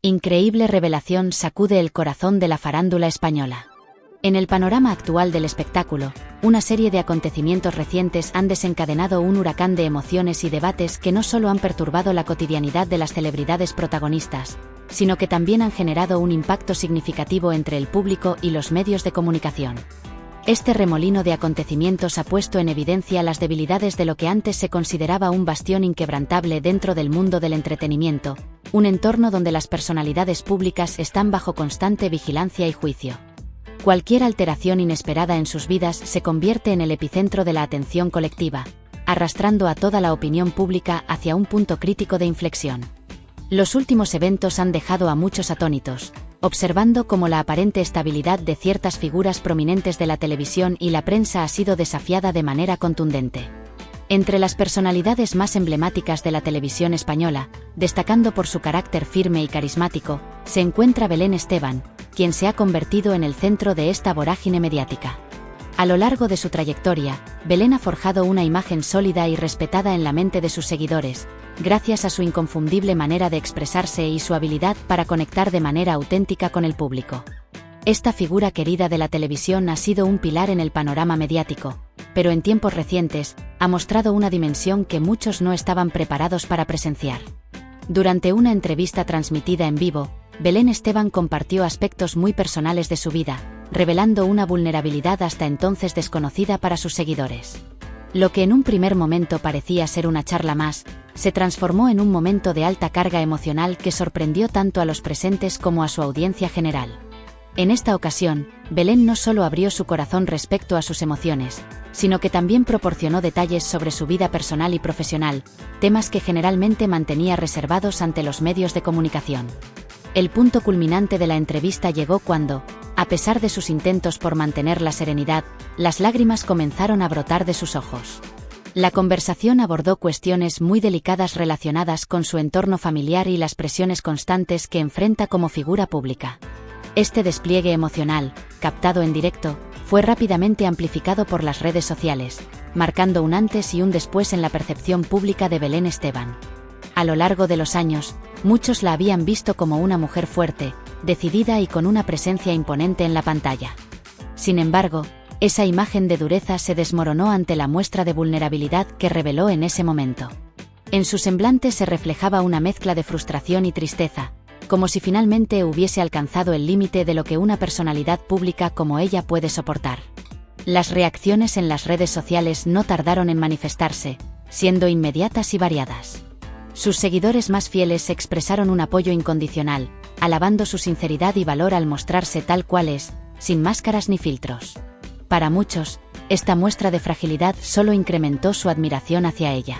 Increíble revelación sacude el corazón de la farándula española. En el panorama actual del espectáculo, una serie de acontecimientos recientes han desencadenado un huracán de emociones y debates que no solo han perturbado la cotidianidad de las celebridades protagonistas, sino que también han generado un impacto significativo entre el público y los medios de comunicación. Este remolino de acontecimientos ha puesto en evidencia las debilidades de lo que antes se consideraba un bastión inquebrantable dentro del mundo del entretenimiento, un entorno donde las personalidades públicas están bajo constante vigilancia y juicio. Cualquier alteración inesperada en sus vidas se convierte en el epicentro de la atención colectiva, arrastrando a toda la opinión pública hacia un punto crítico de inflexión. Los últimos eventos han dejado a muchos atónitos, observando cómo la aparente estabilidad de ciertas figuras prominentes de la televisión y la prensa ha sido desafiada de manera contundente. Entre las personalidades más emblemáticas de la televisión española, destacando por su carácter firme y carismático, se encuentra Belén Esteban, quien se ha convertido en el centro de esta vorágine mediática. A lo largo de su trayectoria, Belén ha forjado una imagen sólida y respetada en la mente de sus seguidores, gracias a su inconfundible manera de expresarse y su habilidad para conectar de manera auténtica con el público. Esta figura querida de la televisión ha sido un pilar en el panorama mediático, pero en tiempos recientes, ha mostrado una dimensión que muchos no estaban preparados para presenciar. Durante una entrevista transmitida en vivo, Belén Esteban compartió aspectos muy personales de su vida, revelando una vulnerabilidad hasta entonces desconocida para sus seguidores. Lo que en un primer momento parecía ser una charla más, se transformó en un momento de alta carga emocional que sorprendió tanto a los presentes como a su audiencia general. En esta ocasión, Belén no solo abrió su corazón respecto a sus emociones, sino que también proporcionó detalles sobre su vida personal y profesional, temas que generalmente mantenía reservados ante los medios de comunicación. El punto culminante de la entrevista llegó cuando, a pesar de sus intentos por mantener la serenidad, las lágrimas comenzaron a brotar de sus ojos. La conversación abordó cuestiones muy delicadas relacionadas con su entorno familiar y las presiones constantes que enfrenta como figura pública. Este despliegue emocional, captado en directo, fue rápidamente amplificado por las redes sociales, marcando un antes y un después en la percepción pública de Belén Esteban. A lo largo de los años, muchos la habían visto como una mujer fuerte, decidida y con una presencia imponente en la pantalla. Sin embargo, esa imagen de dureza se desmoronó ante la muestra de vulnerabilidad que reveló en ese momento. En su semblante se reflejaba una mezcla de frustración y tristeza, como si finalmente hubiese alcanzado el límite de lo que una personalidad pública como ella puede soportar. Las reacciones en las redes sociales no tardaron en manifestarse, siendo inmediatas y variadas. Sus seguidores más fieles expresaron un apoyo incondicional, alabando su sinceridad y valor al mostrarse tal cual es, sin máscaras ni filtros. Para muchos, esta muestra de fragilidad solo incrementó su admiración hacia ella.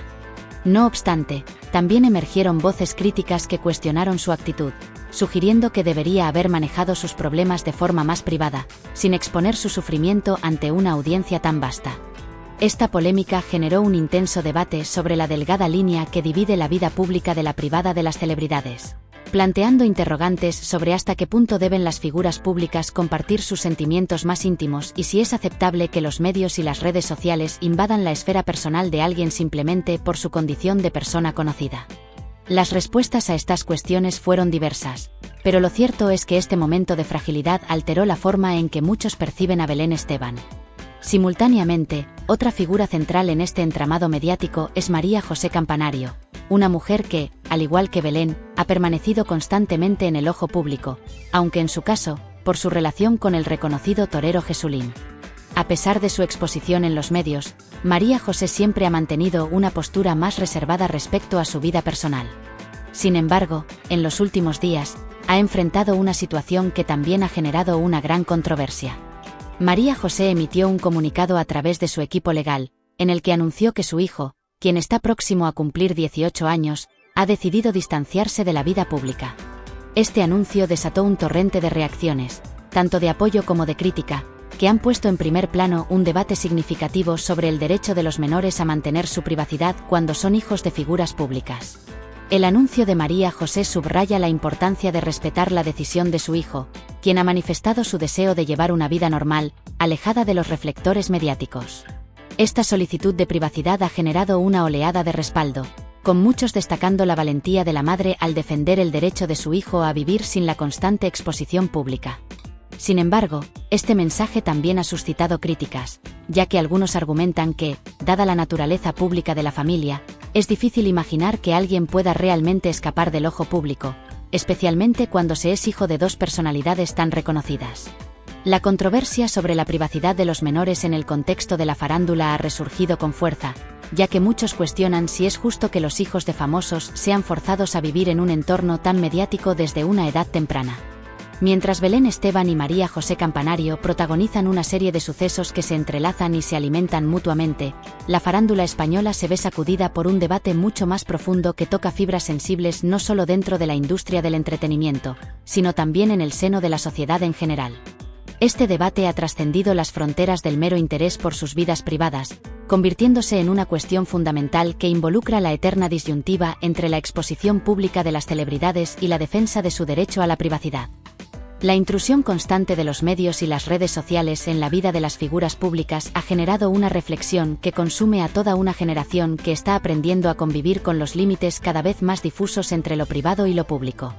No obstante, también emergieron voces críticas que cuestionaron su actitud, sugiriendo que debería haber manejado sus problemas de forma más privada, sin exponer su sufrimiento ante una audiencia tan vasta. Esta polémica generó un intenso debate sobre la delgada línea que divide la vida pública de la privada de las celebridades, planteando interrogantes sobre hasta qué punto deben las figuras públicas compartir sus sentimientos más íntimos y si es aceptable que los medios y las redes sociales invadan la esfera personal de alguien simplemente por su condición de persona conocida. Las respuestas a estas cuestiones fueron diversas, pero lo cierto es que este momento de fragilidad alteró la forma en que muchos perciben a Belén Esteban. Simultáneamente, otra figura central en este entramado mediático es María José Campanario, una mujer que, al igual que Belén, ha permanecido constantemente en el ojo público, aunque en su caso, por su relación con el reconocido torero Jesulín. A pesar de su exposición en los medios, María José siempre ha mantenido una postura más reservada respecto a su vida personal. Sin embargo, en los últimos días, ha enfrentado una situación que también ha generado una gran controversia. María José emitió un comunicado a través de su equipo legal, en el que anunció que su hijo, quien está próximo a cumplir 18 años, ha decidido distanciarse de la vida pública. Este anuncio desató un torrente de reacciones, tanto de apoyo como de crítica, que han puesto en primer plano un debate significativo sobre el derecho de los menores a mantener su privacidad cuando son hijos de figuras públicas. El anuncio de María José subraya la importancia de respetar la decisión de su hijo, quien ha manifestado su deseo de llevar una vida normal, alejada de los reflectores mediáticos. Esta solicitud de privacidad ha generado una oleada de respaldo, con muchos destacando la valentía de la madre al defender el derecho de su hijo a vivir sin la constante exposición pública. Sin embargo, este mensaje también ha suscitado críticas, ya que algunos argumentan que, dada la naturaleza pública de la familia, es difícil imaginar que alguien pueda realmente escapar del ojo público, especialmente cuando se es hijo de dos personalidades tan reconocidas. La controversia sobre la privacidad de los menores en el contexto de la farándula ha resurgido con fuerza, ya que muchos cuestionan si es justo que los hijos de famosos sean forzados a vivir en un entorno tan mediático desde una edad temprana. Mientras Belén Esteban y María José Campanario protagonizan una serie de sucesos que se entrelazan y se alimentan mutuamente, la farándula española se ve sacudida por un debate mucho más profundo que toca fibras sensibles no solo dentro de la industria del entretenimiento, sino también en el seno de la sociedad en general. Este debate ha trascendido las fronteras del mero interés por sus vidas privadas, convirtiéndose en una cuestión fundamental que involucra la eterna disyuntiva entre la exposición pública de las celebridades y la defensa de su derecho a la privacidad. La intrusión constante de los medios y las redes sociales en la vida de las figuras públicas ha generado una reflexión que consume a toda una generación que está aprendiendo a convivir con los límites cada vez más difusos entre lo privado y lo público.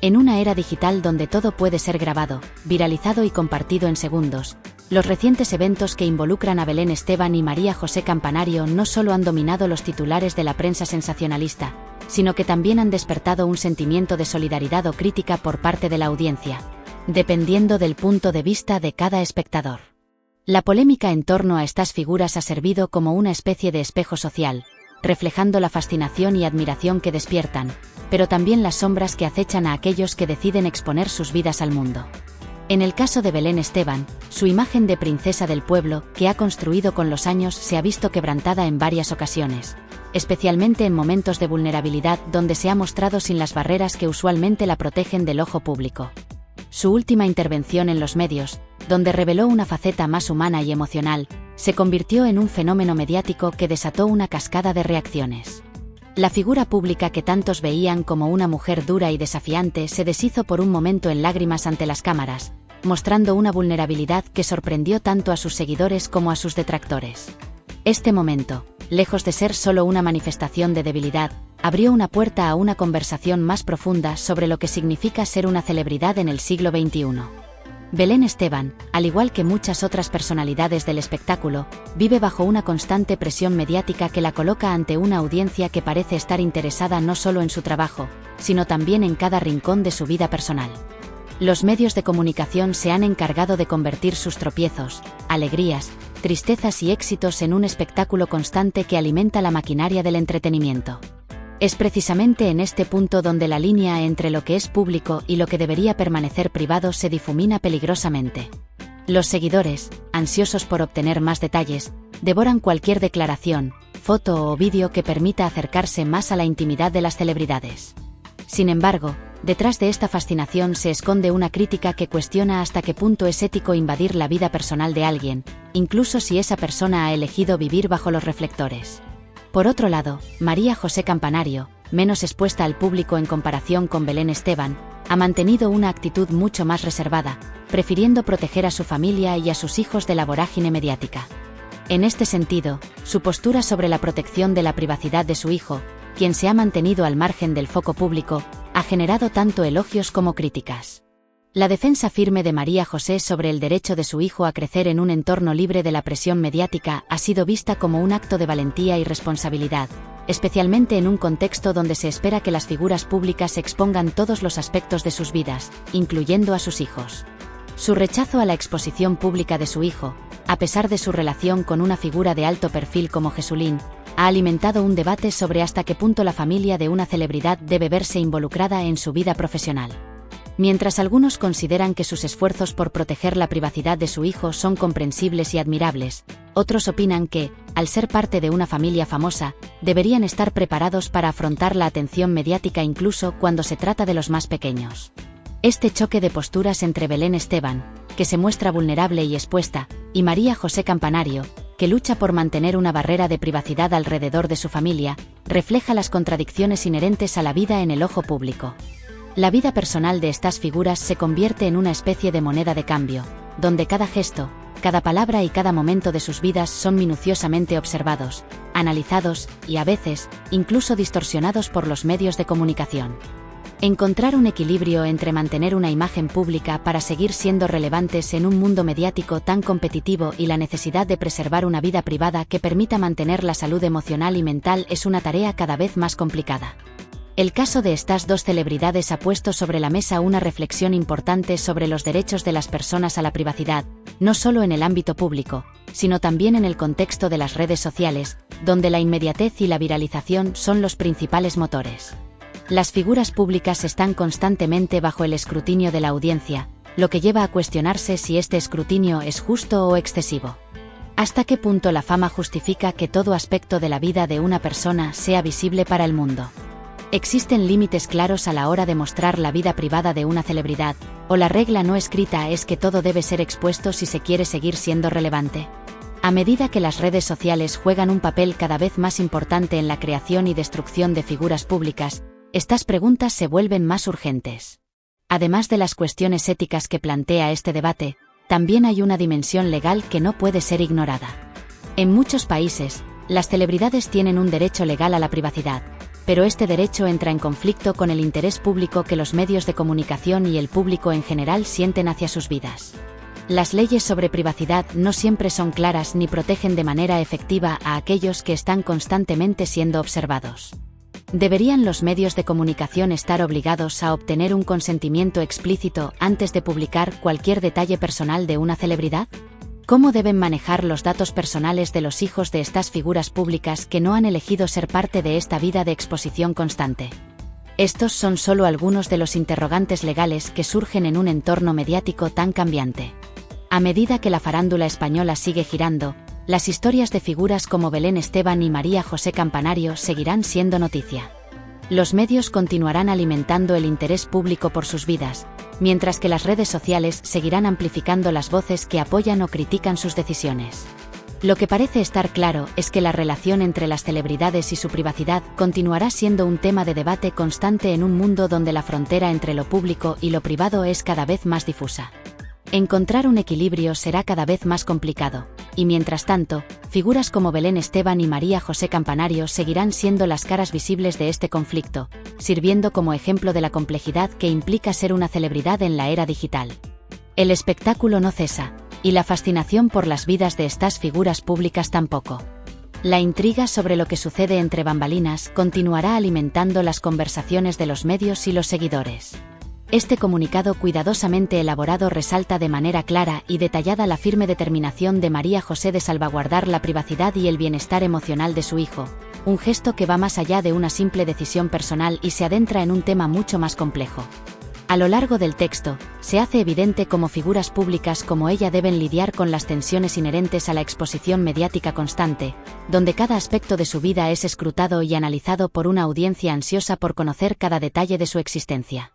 En una era digital donde todo puede ser grabado, viralizado y compartido en segundos, los recientes eventos que involucran a Belén Esteban y María José Campanario no solo han dominado los titulares de la prensa sensacionalista, sino que también han despertado un sentimiento de solidaridad o crítica por parte de la audiencia, dependiendo del punto de vista de cada espectador. La polémica en torno a estas figuras ha servido como una especie de espejo social, reflejando la fascinación y admiración que despiertan, pero también las sombras que acechan a aquellos que deciden exponer sus vidas al mundo. En el caso de Belén Esteban, su imagen de princesa del pueblo, que ha construido con los años, se ha visto quebrantada en varias ocasiones, especialmente en momentos de vulnerabilidad donde se ha mostrado sin las barreras que usualmente la protegen del ojo público. Su última intervención en los medios, donde reveló una faceta más humana y emocional, se convirtió en un fenómeno mediático que desató una cascada de reacciones. La figura pública que tantos veían como una mujer dura y desafiante se deshizo por un momento en lágrimas ante las cámaras, mostrando una vulnerabilidad que sorprendió tanto a sus seguidores como a sus detractores. Este momento, lejos de ser solo una manifestación de debilidad, abrió una puerta a una conversación más profunda sobre lo que significa ser una celebridad en el siglo XXI. Belén Esteban, al igual que muchas otras personalidades del espectáculo, vive bajo una constante presión mediática que la coloca ante una audiencia que parece estar interesada no solo en su trabajo, sino también en cada rincón de su vida personal. Los medios de comunicación se han encargado de convertir sus tropiezos, alegrías, tristezas y éxitos en un espectáculo constante que alimenta la maquinaria del entretenimiento. Es precisamente en este punto donde la línea entre lo que es público y lo que debería permanecer privado se difumina peligrosamente. Los seguidores, ansiosos por obtener más detalles, devoran cualquier declaración, foto o vídeo que permita acercarse más a la intimidad de las celebridades. Sin embargo, detrás de esta fascinación se esconde una crítica que cuestiona hasta qué punto es ético invadir la vida personal de alguien, incluso si esa persona ha elegido vivir bajo los reflectores. Por otro lado, María José Campanario, menos expuesta al público en comparación con Belén Esteban, ha mantenido una actitud mucho más reservada, prefiriendo proteger a su familia y a sus hijos de la vorágine mediática. En este sentido, su postura sobre la protección de la privacidad de su hijo, quien se ha mantenido al margen del foco público, ha generado tanto elogios como críticas. La defensa firme de María José sobre el derecho de su hijo a crecer en un entorno libre de la presión mediática ha sido vista como un acto de valentía y responsabilidad, especialmente en un contexto donde se espera que las figuras públicas expongan todos los aspectos de sus vidas, incluyendo a sus hijos. Su rechazo a la exposición pública de su hijo, a pesar de su relación con una figura de alto perfil como Jesulín, ha alimentado un debate sobre hasta qué punto la familia de una celebridad debe verse involucrada en su vida profesional. Mientras algunos consideran que sus esfuerzos por proteger la privacidad de su hijo son comprensibles y admirables, otros opinan que, al ser parte de una familia famosa, deberían estar preparados para afrontar la atención mediática incluso cuando se trata de los más pequeños. Este choque de posturas entre Belén Esteban, que se muestra vulnerable y expuesta, y María José Campanario, que lucha por mantener una barrera de privacidad alrededor de su familia, refleja las contradicciones inherentes a la vida en el ojo público. La vida personal de estas figuras se convierte en una especie de moneda de cambio, donde cada gesto, cada palabra y cada momento de sus vidas son minuciosamente observados, analizados y, a veces, incluso distorsionados por los medios de comunicación. Encontrar un equilibrio entre mantener una imagen pública para seguir siendo relevantes en un mundo mediático tan competitivo y la necesidad de preservar una vida privada que permita mantener la salud emocional y mental es una tarea cada vez más complicada. El caso de estas dos celebridades ha puesto sobre la mesa una reflexión importante sobre los derechos de las personas a la privacidad, no solo en el ámbito público, sino también en el contexto de las redes sociales, donde la inmediatez y la viralización son los principales motores. Las figuras públicas están constantemente bajo el escrutinio de la audiencia, lo que lleva a cuestionarse si este escrutinio es justo o excesivo. ¿Hasta qué punto la fama justifica que todo aspecto de la vida de una persona sea visible para el mundo? ¿Existen límites claros a la hora de mostrar la vida privada de una celebridad, o la regla no escrita es que todo debe ser expuesto si se quiere seguir siendo relevante? A medida que las redes sociales juegan un papel cada vez más importante en la creación y destrucción de figuras públicas, estas preguntas se vuelven más urgentes. Además de las cuestiones éticas que plantea este debate, también hay una dimensión legal que no puede ser ignorada. En muchos países, las celebridades tienen un derecho legal a la privacidad, pero este derecho entra en conflicto con el interés público que los medios de comunicación y el público en general sienten hacia sus vidas. Las leyes sobre privacidad no siempre son claras ni protegen de manera efectiva a aquellos que están constantemente siendo observados. ¿Deberían los medios de comunicación estar obligados a obtener un consentimiento explícito antes de publicar cualquier detalle personal de una celebridad? ¿Cómo deben manejar los datos personales de los hijos de estas figuras públicas que no han elegido ser parte de esta vida de exposición constante? Estos son solo algunos de los interrogantes legales que surgen en un entorno mediático tan cambiante. A medida que la farándula española sigue girando, las historias de figuras como Belén Esteban y María José Campanario seguirán siendo noticia. Los medios continuarán alimentando el interés público por sus vidas, mientras que las redes sociales seguirán amplificando las voces que apoyan o critican sus decisiones. Lo que parece estar claro es que la relación entre las celebridades y su privacidad continuará siendo un tema de debate constante en un mundo donde la frontera entre lo público y lo privado es cada vez más difusa. Encontrar un equilibrio será cada vez más complicado, y mientras tanto, figuras como Belén Esteban y María José Campanario seguirán siendo las caras visibles de este conflicto, sirviendo como ejemplo de la complejidad que implica ser una celebridad en la era digital. El espectáculo no cesa, y la fascinación por las vidas de estas figuras públicas tampoco. La intriga sobre lo que sucede entre bambalinas continuará alimentando las conversaciones de los medios y los seguidores. Este comunicado cuidadosamente elaborado resalta de manera clara y detallada la firme determinación de María José de salvaguardar la privacidad y el bienestar emocional de su hijo, un gesto que va más allá de una simple decisión personal y se adentra en un tema mucho más complejo. A lo largo del texto, se hace evidente cómo figuras públicas como ella deben lidiar con las tensiones inherentes a la exposición mediática constante, donde cada aspecto de su vida es escrutado y analizado por una audiencia ansiosa por conocer cada detalle de su existencia.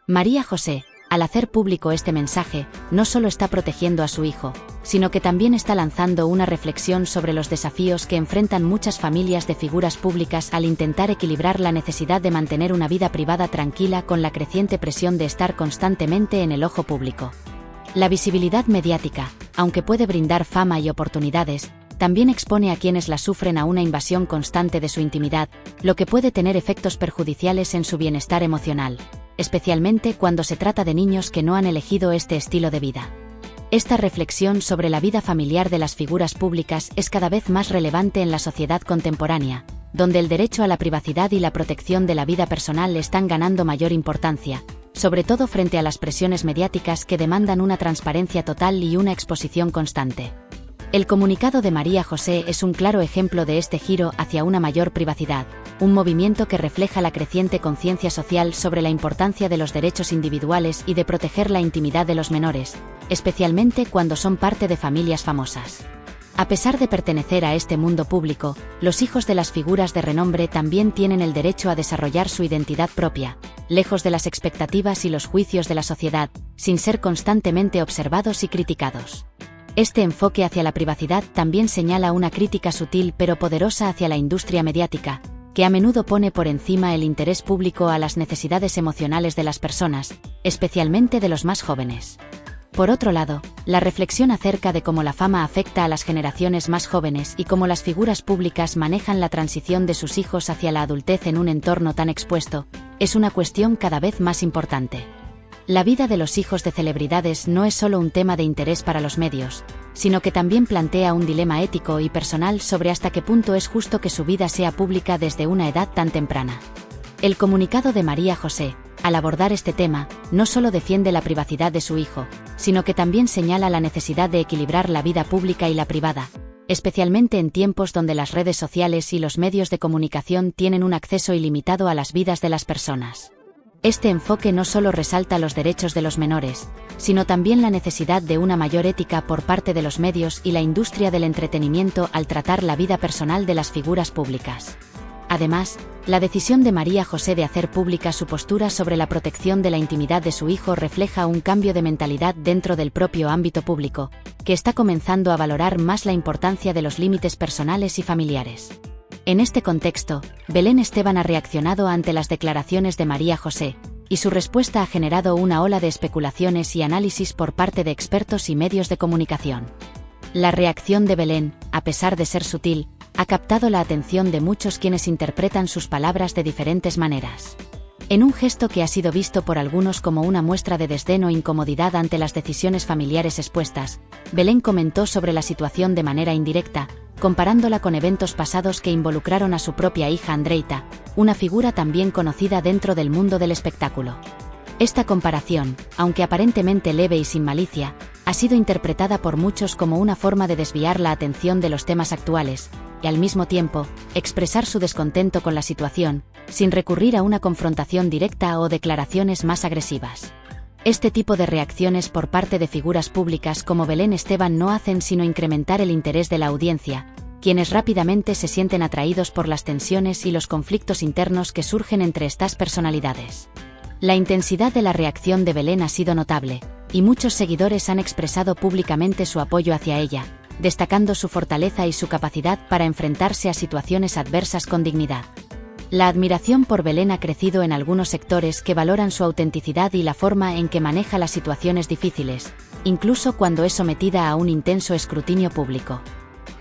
María José, al hacer público este mensaje, no solo está protegiendo a su hijo, sino que también está lanzando una reflexión sobre los desafíos que enfrentan muchas familias de figuras públicas al intentar equilibrar la necesidad de mantener una vida privada tranquila con la creciente presión de estar constantemente en el ojo público. La visibilidad mediática, aunque puede brindar fama y oportunidades, también expone a quienes la sufren a una invasión constante de su intimidad, lo que puede tener efectos perjudiciales en su bienestar emocional, especialmente cuando se trata de niños que no han elegido este estilo de vida. Esta reflexión sobre la vida familiar de las figuras públicas es cada vez más relevante en la sociedad contemporánea, donde el derecho a la privacidad y la protección de la vida personal están ganando mayor importancia, sobre todo frente a las presiones mediáticas que demandan una transparencia total y una exposición constante. El comunicado de María José es un claro ejemplo de este giro hacia una mayor privacidad, un movimiento que refleja la creciente conciencia social sobre la importancia de los derechos individuales y de proteger la intimidad de los menores, especialmente cuando son parte de familias famosas. A pesar de pertenecer a este mundo público, los hijos de las figuras de renombre también tienen el derecho a desarrollar su identidad propia, lejos de las expectativas y los juicios de la sociedad, sin ser constantemente observados y criticados. Este enfoque hacia la privacidad también señala una crítica sutil pero poderosa hacia la industria mediática, que a menudo pone por encima el interés público a las necesidades emocionales de las personas, especialmente de los más jóvenes. Por otro lado, la reflexión acerca de cómo la fama afecta a las generaciones más jóvenes y cómo las figuras públicas manejan la transición de sus hijos hacia la adultez en un entorno tan expuesto, es una cuestión cada vez más importante. La vida de los hijos de celebridades no es solo un tema de interés para los medios, sino que también plantea un dilema ético y personal sobre hasta qué punto es justo que su vida sea pública desde una edad tan temprana. El comunicado de María José, al abordar este tema, no solo defiende la privacidad de su hijo, sino que también señala la necesidad de equilibrar la vida pública y la privada, especialmente en tiempos donde las redes sociales y los medios de comunicación tienen un acceso ilimitado a las vidas de las personas. Este enfoque no solo resalta los derechos de los menores, sino también la necesidad de una mayor ética por parte de los medios y la industria del entretenimiento al tratar la vida personal de las figuras públicas. Además, la decisión de María José de hacer pública su postura sobre la protección de la intimidad de su hijo refleja un cambio de mentalidad dentro del propio ámbito público, que está comenzando a valorar más la importancia de los límites personales y familiares. En este contexto, Belén Esteban ha reaccionado ante las declaraciones de María José, y su respuesta ha generado una ola de especulaciones y análisis por parte de expertos y medios de comunicación. La reacción de Belén, a pesar de ser sutil, ha captado la atención de muchos quienes interpretan sus palabras de diferentes maneras. En un gesto que ha sido visto por algunos como una muestra de desdén o incomodidad ante las decisiones familiares expuestas, Belén comentó sobre la situación de manera indirecta, comparándola con eventos pasados que involucraron a su propia hija Andreita, una figura también conocida dentro del mundo del espectáculo. Esta comparación, aunque aparentemente leve y sin malicia, ha sido interpretada por muchos como una forma de desviar la atención de los temas actuales, y al mismo tiempo, expresar su descontento con la situación, sin recurrir a una confrontación directa o declaraciones más agresivas. Este tipo de reacciones por parte de figuras públicas como Belén Esteban no hacen sino incrementar el interés de la audiencia, quienes rápidamente se sienten atraídos por las tensiones y los conflictos internos que surgen entre estas personalidades. La intensidad de la reacción de Belén ha sido notable, y muchos seguidores han expresado públicamente su apoyo hacia ella, destacando su fortaleza y su capacidad para enfrentarse a situaciones adversas con dignidad. La admiración por Belén ha crecido en algunos sectores que valoran su autenticidad y la forma en que maneja las situaciones difíciles, incluso cuando es sometida a un intenso escrutinio público.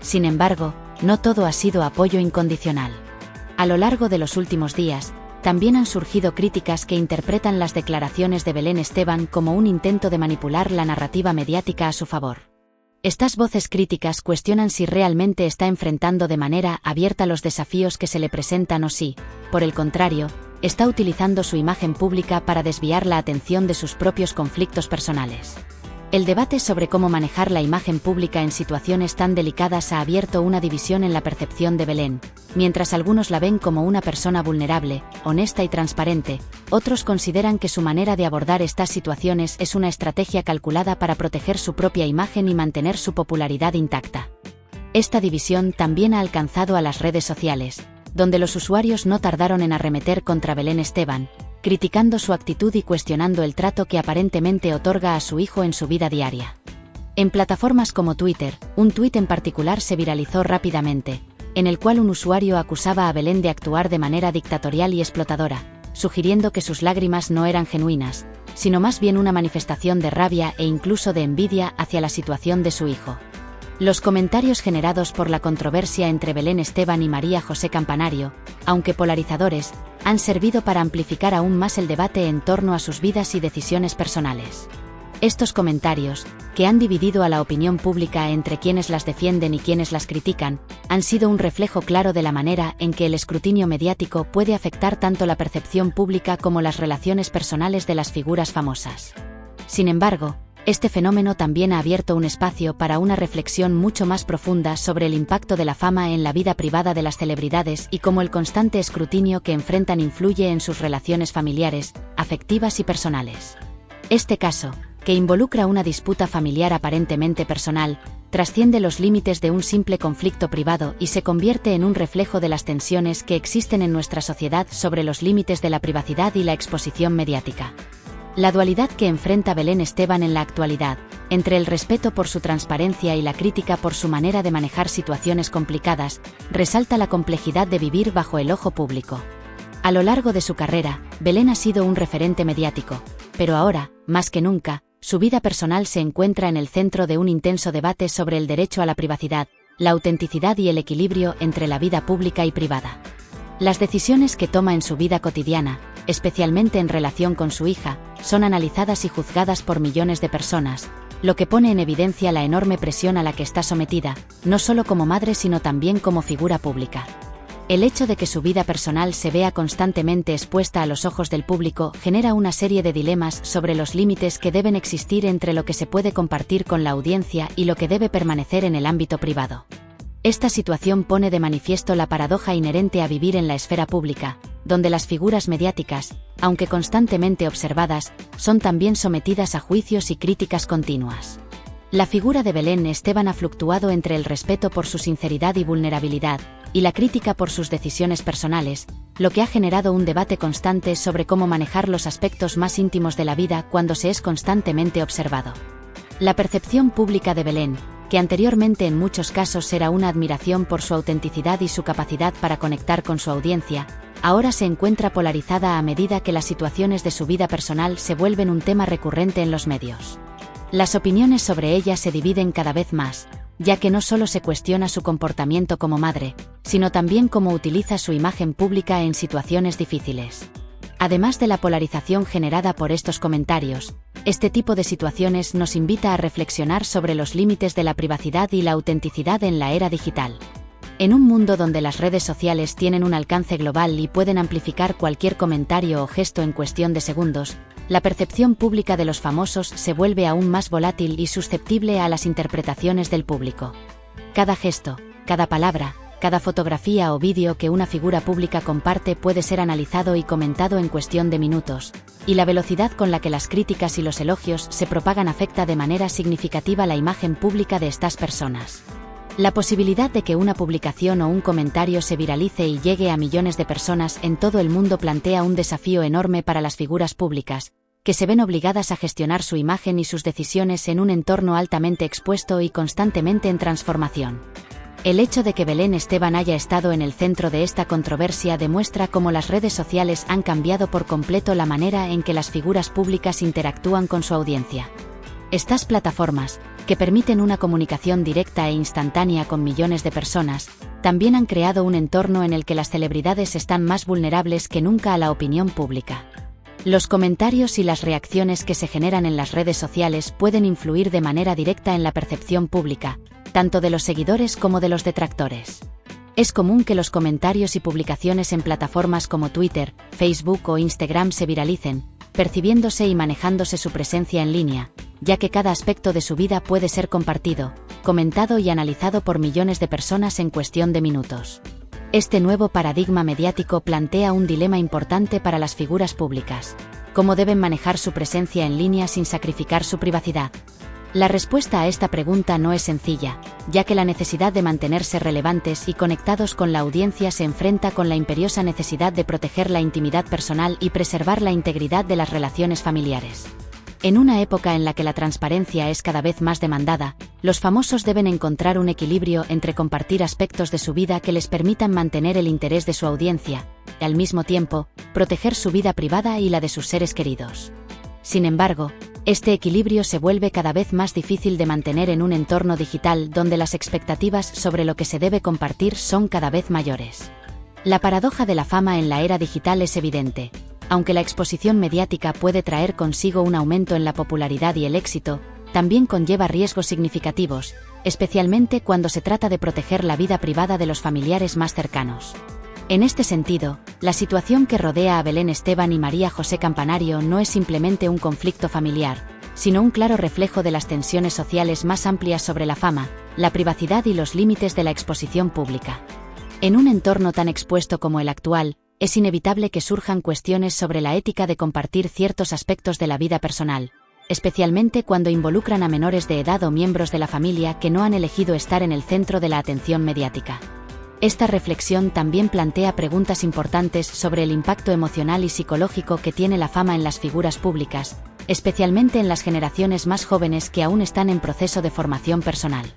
Sin embargo, no todo ha sido apoyo incondicional. A lo largo de los últimos días, también han surgido críticas que interpretan las declaraciones de Belén Esteban como un intento de manipular la narrativa mediática a su favor. Estas voces críticas cuestionan si realmente está enfrentando de manera abierta los desafíos que se le presentan o si, por el contrario, está utilizando su imagen pública para desviar la atención de sus propios conflictos personales. El debate sobre cómo manejar la imagen pública en situaciones tan delicadas ha abierto una división en la percepción de Belén. Mientras algunos la ven como una persona vulnerable, honesta y transparente, otros consideran que su manera de abordar estas situaciones es una estrategia calculada para proteger su propia imagen y mantener su popularidad intacta. Esta división también ha alcanzado a las redes sociales, donde los usuarios no tardaron en arremeter contra Belén Esteban, criticando su actitud y cuestionando el trato que aparentemente otorga a su hijo en su vida diaria. En plataformas como Twitter, un tuit en particular se viralizó rápidamente, en el cual un usuario acusaba a Belén de actuar de manera dictatorial y explotadora, sugiriendo que sus lágrimas no eran genuinas, sino más bien una manifestación de rabia e incluso de envidia hacia la situación de su hijo. Los comentarios generados por la controversia entre Belén Esteban y María José Campanario, aunque polarizadores, han servido para amplificar aún más el debate en torno a sus vidas y decisiones personales. Estos comentarios, que han dividido a la opinión pública entre quienes las defienden y quienes las critican, han sido un reflejo claro de la manera en que el escrutinio mediático puede afectar tanto la percepción pública como las relaciones personales de las figuras famosas. Sin embargo, este fenómeno también ha abierto un espacio para una reflexión mucho más profunda sobre el impacto de la fama en la vida privada de las celebridades y cómo el constante escrutinio que enfrentan influye en sus relaciones familiares, afectivas y personales. Este caso, que involucra una disputa familiar aparentemente personal, trasciende los límites de un simple conflicto privado y se convierte en un reflejo de las tensiones que existen en nuestra sociedad sobre los límites de la privacidad y la exposición mediática. La dualidad que enfrenta Belén Esteban en la actualidad, entre el respeto por su transparencia y la crítica por su manera de manejar situaciones complicadas, resalta la complejidad de vivir bajo el ojo público. A lo largo de su carrera, Belén ha sido un referente mediático, pero ahora, más que nunca, su vida personal se encuentra en el centro de un intenso debate sobre el derecho a la privacidad, la autenticidad y el equilibrio entre la vida pública y privada. Las decisiones que toma en su vida cotidiana, especialmente en relación con su hija, son analizadas y juzgadas por millones de personas, lo que pone en evidencia la enorme presión a la que está sometida, no solo como madre sino también como figura pública. El hecho de que su vida personal se vea constantemente expuesta a los ojos del público genera una serie de dilemas sobre los límites que deben existir entre lo que se puede compartir con la audiencia y lo que debe permanecer en el ámbito privado. Esta situación pone de manifiesto la paradoja inherente a vivir en la esfera pública, donde las figuras mediáticas, aunque constantemente observadas, son también sometidas a juicios y críticas continuas. La figura de Belén Esteban ha fluctuado entre el respeto por su sinceridad y vulnerabilidad, y la crítica por sus decisiones personales, lo que ha generado un debate constante sobre cómo manejar los aspectos más íntimos de la vida cuando se es constantemente observado. La percepción pública de Belén, que anteriormente en muchos casos era una admiración por su autenticidad y su capacidad para conectar con su audiencia, ahora se encuentra polarizada a medida que las situaciones de su vida personal se vuelven un tema recurrente en los medios. Las opiniones sobre ella se dividen cada vez más, ya que no solo se cuestiona su comportamiento como madre, sino también cómo utiliza su imagen pública en situaciones difíciles. Además de la polarización generada por estos comentarios, este tipo de situaciones nos invita a reflexionar sobre los límites de la privacidad y la autenticidad en la era digital. En un mundo donde las redes sociales tienen un alcance global y pueden amplificar cualquier comentario o gesto en cuestión de segundos, la percepción pública de los famosos se vuelve aún más volátil y susceptible a las interpretaciones del público. Cada gesto, cada palabra, cada fotografía o vídeo que una figura pública comparte puede ser analizado y comentado en cuestión de minutos, y la velocidad con la que las críticas y los elogios se propagan afecta de manera significativa la imagen pública de estas personas. La posibilidad de que una publicación o un comentario se viralice y llegue a millones de personas en todo el mundo plantea un desafío enorme para las figuras públicas, que se ven obligadas a gestionar su imagen y sus decisiones en un entorno altamente expuesto y constantemente en transformación. El hecho de que Belén Esteban haya estado en el centro de esta controversia demuestra cómo las redes sociales han cambiado por completo la manera en que las figuras públicas interactúan con su audiencia. Estas plataformas, que permiten una comunicación directa e instantánea con millones de personas, también han creado un entorno en el que las celebridades están más vulnerables que nunca a la opinión pública. Los comentarios y las reacciones que se generan en las redes sociales pueden influir de manera directa en la percepción pública, tanto de los seguidores como de los detractores. Es común que los comentarios y publicaciones en plataformas como Twitter, Facebook o Instagram se viralicen, percibiéndose y manejándose su presencia en línea, ya que cada aspecto de su vida puede ser compartido, comentado y analizado por millones de personas en cuestión de minutos. Este nuevo paradigma mediático plantea un dilema importante para las figuras públicas: ¿cómo deben manejar su presencia en línea sin sacrificar su privacidad? La respuesta a esta pregunta no es sencilla, ya que la necesidad de mantenerse relevantes y conectados con la audiencia se enfrenta con la imperiosa necesidad de proteger la intimidad personal y preservar la integridad de las relaciones familiares. En una época en la que la transparencia es cada vez más demandada, los famosos deben encontrar un equilibrio entre compartir aspectos de su vida que les permitan mantener el interés de su audiencia, y al mismo tiempo, proteger su vida privada y la de sus seres queridos. Sin embargo, este equilibrio se vuelve cada vez más difícil de mantener en un entorno digital donde las expectativas sobre lo que se debe compartir son cada vez mayores. La paradoja de la fama en la era digital es evidente. Aunque la exposición mediática puede traer consigo un aumento en la popularidad y el éxito, también conlleva riesgos significativos, especialmente cuando se trata de proteger la vida privada de los familiares más cercanos. En este sentido, la situación que rodea a Belén Esteban y María José Campanario no es simplemente un conflicto familiar, sino un claro reflejo de las tensiones sociales más amplias sobre la fama, la privacidad y los límites de la exposición pública. En un entorno tan expuesto como el actual, es inevitable que surjan cuestiones sobre la ética de compartir ciertos aspectos de la vida personal, especialmente cuando involucran a menores de edad o miembros de la familia que no han elegido estar en el centro de la atención mediática. Esta reflexión también plantea preguntas importantes sobre el impacto emocional y psicológico que tiene la fama en las figuras públicas, especialmente en las generaciones más jóvenes que aún están en proceso de formación personal.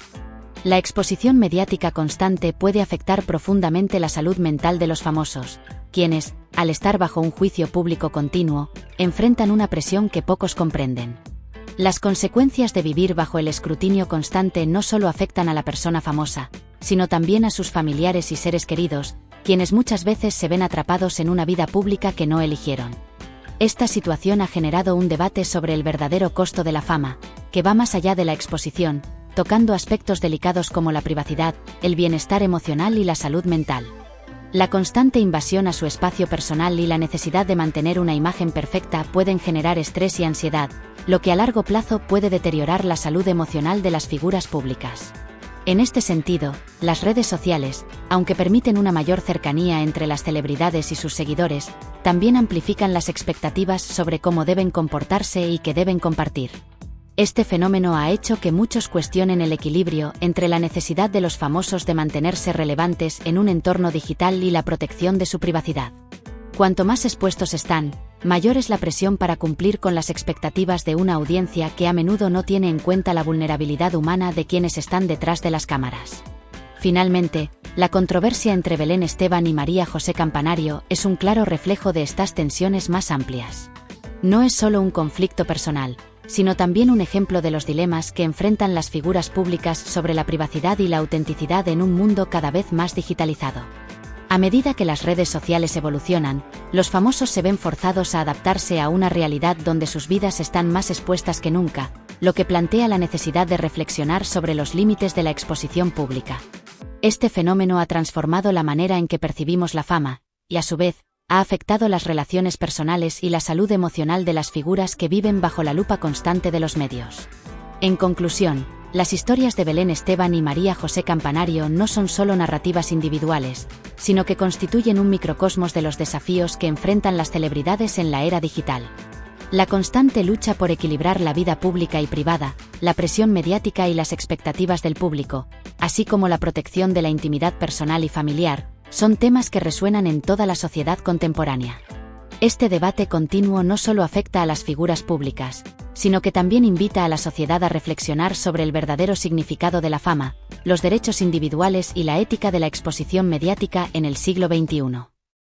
La exposición mediática constante puede afectar profundamente la salud mental de los famosos, quienes, al estar bajo un juicio público continuo, enfrentan una presión que pocos comprenden. Las consecuencias de vivir bajo el escrutinio constante no solo afectan a la persona famosa, sino también a sus familiares y seres queridos, quienes muchas veces se ven atrapados en una vida pública que no eligieron. Esta situación ha generado un debate sobre el verdadero costo de la fama, que va más allá de la exposición, tocando aspectos delicados como la privacidad, el bienestar emocional y la salud mental. La constante invasión a su espacio personal y la necesidad de mantener una imagen perfecta pueden generar estrés y ansiedad, lo que a largo plazo puede deteriorar la salud emocional de las figuras públicas. En este sentido, las redes sociales, aunque permiten una mayor cercanía entre las celebridades y sus seguidores, también amplifican las expectativas sobre cómo deben comportarse y qué deben compartir. Este fenómeno ha hecho que muchos cuestionen el equilibrio entre la necesidad de los famosos de mantenerse relevantes en un entorno digital y la protección de su privacidad. Cuanto más expuestos están, mayor es la presión para cumplir con las expectativas de una audiencia que a menudo no tiene en cuenta la vulnerabilidad humana de quienes están detrás de las cámaras. Finalmente, la controversia entre Belén Esteban y María José Campanario es un claro reflejo de estas tensiones más amplias. No es solo un conflicto personal, sino también un ejemplo de los dilemas que enfrentan las figuras públicas sobre la privacidad y la autenticidad en un mundo cada vez más digitalizado. A medida que las redes sociales evolucionan, los famosos se ven forzados a adaptarse a una realidad donde sus vidas están más expuestas que nunca, lo que plantea la necesidad de reflexionar sobre los límites de la exposición pública. Este fenómeno ha transformado la manera en que percibimos la fama, y a su vez, ha afectado las relaciones personales y la salud emocional de las figuras que viven bajo la lupa constante de los medios. En conclusión, las historias de Belén Esteban y María José Campanario no son solo narrativas individuales, sino que constituyen un microcosmos de los desafíos que enfrentan las celebridades en la era digital. La constante lucha por equilibrar la vida pública y privada, la presión mediática y las expectativas del público, así como la protección de la intimidad personal y familiar, son temas que resuenan en toda la sociedad contemporánea. Este debate continuo no solo afecta a las figuras públicas, sino que también invita a la sociedad a reflexionar sobre el verdadero significado de la fama, los derechos individuales y la ética de la exposición mediática en el siglo XXI.